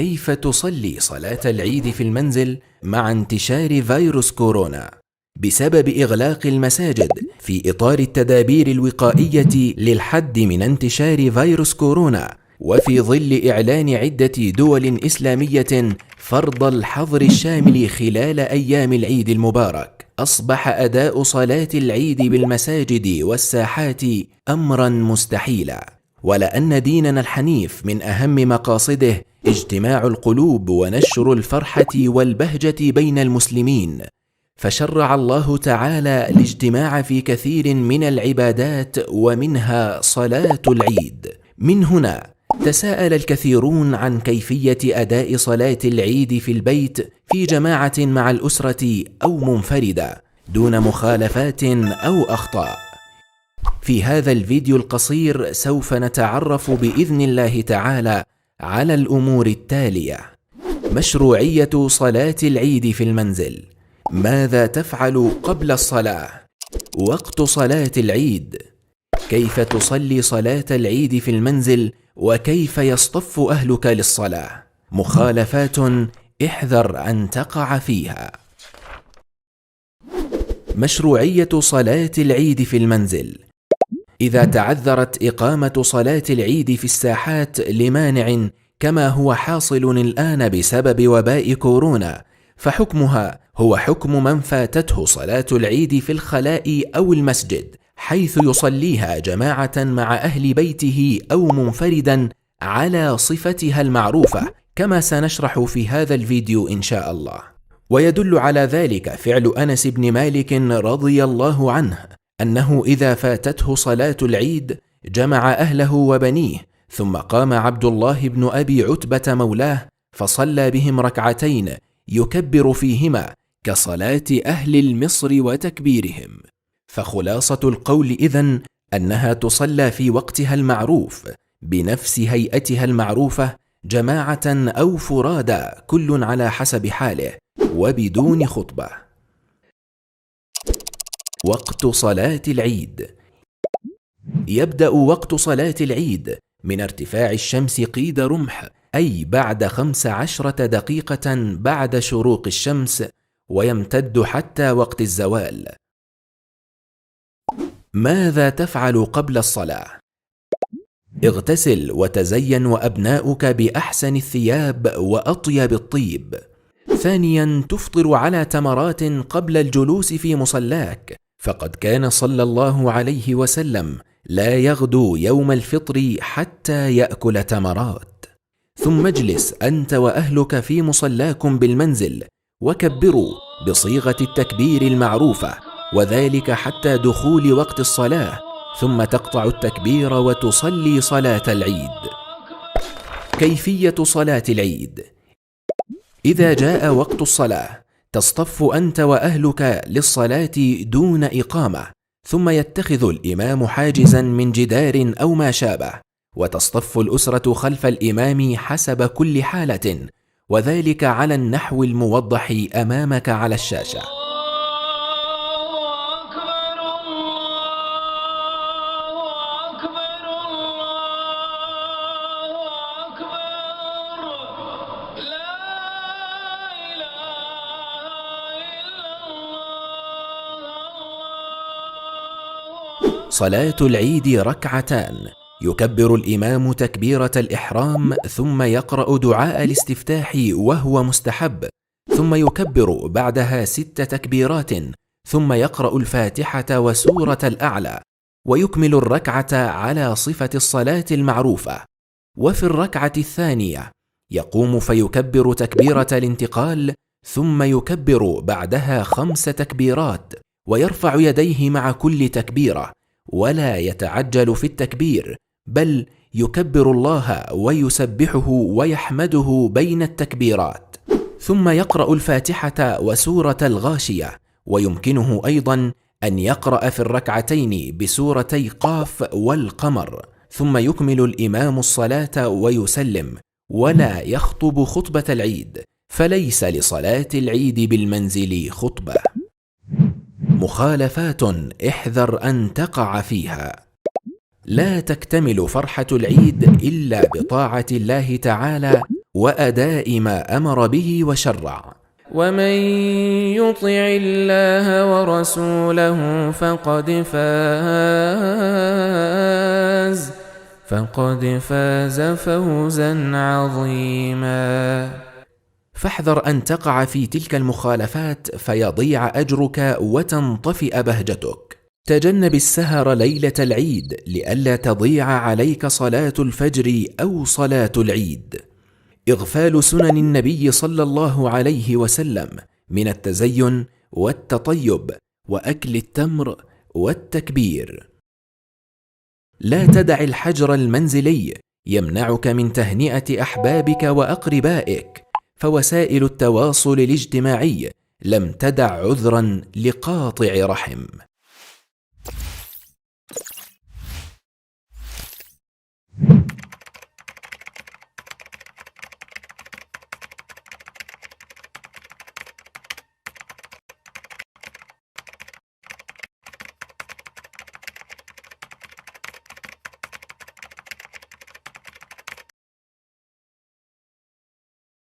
كيف تصلي صلاة العيد في المنزل مع انتشار فيروس كورونا؟ بسبب إغلاق المساجد في إطار التدابير الوقائية للحد من انتشار فيروس كورونا، وفي ظل إعلان عدة دول إسلامية فرض الحظر الشامل خلال أيام العيد المبارك، أصبح أداء صلاة العيد بالمساجد والساحات أمرا مستحيلا. ولأن ديننا الحنيف من أهم مقاصده اجتماع القلوب ونشر الفرحة والبهجة بين المسلمين، فشرع الله تعالى الاجتماع في كثير من العبادات ومنها صلاة العيد. من هنا تساءل الكثيرون عن كيفية أداء صلاة العيد في البيت في جماعة مع الأسرة أو منفردة دون مخالفات أو أخطاء. في هذا الفيديو القصير سوف نتعرف بإذن الله تعالى على الأمور التالية: مشروعية صلاة العيد في المنزل، ماذا تفعل قبل الصلاة، وقت صلاة العيد، كيف تصلي صلاة العيد في المنزل وكيف يصطف أهلك للصلاة، مخالفات احذر أن تقع فيها. مشروعية صلاة العيد في المنزل: إذا تعذرت إقامة صلاة العيد في الساحات لمانع كما هو حاصل الآن بسبب وباء كورونا، فحكمها هو حكم من فاتته صلاة العيد في الخلاء أو المسجد، حيث يصليها جماعة مع أهل بيته أو منفردا على صفتها المعروفة، كما سنشرح في هذا الفيديو إن شاء الله. ويدل على ذلك فعل أنس بن مالك رضي الله عنه، أنه إذا فاتته صلاة العيد جمع أهله وبنيه، ثم قام عبد الله بن أبي عتبة مولاه فصلى بهم ركعتين يكبر فيهما كصلاة أهل المصر وتكبيرهم. فخلاصة القول إذن أنها تصلى في وقتها المعروف بنفس هيئتها المعروفة، جماعة أو فرادى كل على حسب حاله وبدون خطبة. وقت صلاة العيد: يبدأ وقت صلاة العيد من ارتفاع الشمس قيد رمح، أي بعد 15 دقيقة بعد شروق الشمس، ويمتد حتى وقت الزوال. ماذا تفعل قبل الصلاة؟ اغتسل وتزين وأبناؤك بأحسن الثياب وأطيب الطيب. ثانيا، تفطر على تمرات قبل الجلوس في مصلاك، فقد كان صلى الله عليه وسلم لا يغدو يوم الفطر حتى يأكل تمرات. ثم اجلس أنت وأهلك في مصلاكم بالمنزل وكبروا بصيغة التكبير المعروفة، وذلك حتى دخول وقت الصلاة، ثم تقطع التكبير وتصلي صلاة العيد. كيفية صلاة العيد: إذا جاء وقت الصلاة تصطف أنت وأهلك للصلاة دون إقامة، ثم يتخذ الإمام حاجزا من جدار أو ما شابه، وتصطف الأسرة خلف الإمام حسب كل حالة، وذلك على النحو الموضح أمامك على الشاشة. صلاة العيد ركعتان، يكبر الإمام تكبيرة الإحرام، ثم يقرأ دعاء الاستفتاح وهو مستحب، ثم يكبر بعدها 6 تكبيرات، ثم يقرأ الفاتحة وسورة الأعلى، ويكمل الركعة على صفة الصلاة المعروفة. وفي الركعة الثانية يقوم فيكبر تكبيرة الانتقال، ثم يكبر بعدها 5 تكبيرات، ويرفع يديه مع كل تكبيرة، ولا يتعجل في التكبير، بل يكبر الله ويسبحه ويحمده بين التكبيرات، ثم يقرأ الفاتحة وسورة الغاشية. ويمكنه أيضا أن يقرأ في الركعتين بسورتي قاف والقمر، ثم يكمل الإمام الصلاة ويسلم، ولا يخطب خطبة العيد، فليس لصلاة العيد بالمنزل خطبة. مخالفات احذر أن تقع فيها: لا تكتمل فرحة العيد إلا بطاعة الله تعالى وأداء ما أمر به وشرع. ومن يطع الله ورسوله فقد فاز فوزا عظيما. فاحذر أن تقع في تلك المخالفات فيضيع أجرك وتنطفئ بهجتك. تجنب السهر ليلة العيد لئلا تضيع عليك صلاة الفجر أو صلاة العيد. إغفال سنن النبي صلى الله عليه وسلم من التزين والتطيب وأكل التمر والتكبير. لا تدع الحجر المنزلي يمنعك من تهنئة أحبابك وأقربائك، فوسائل التواصل الاجتماعي لم تدع عذرا لقاطع رحم.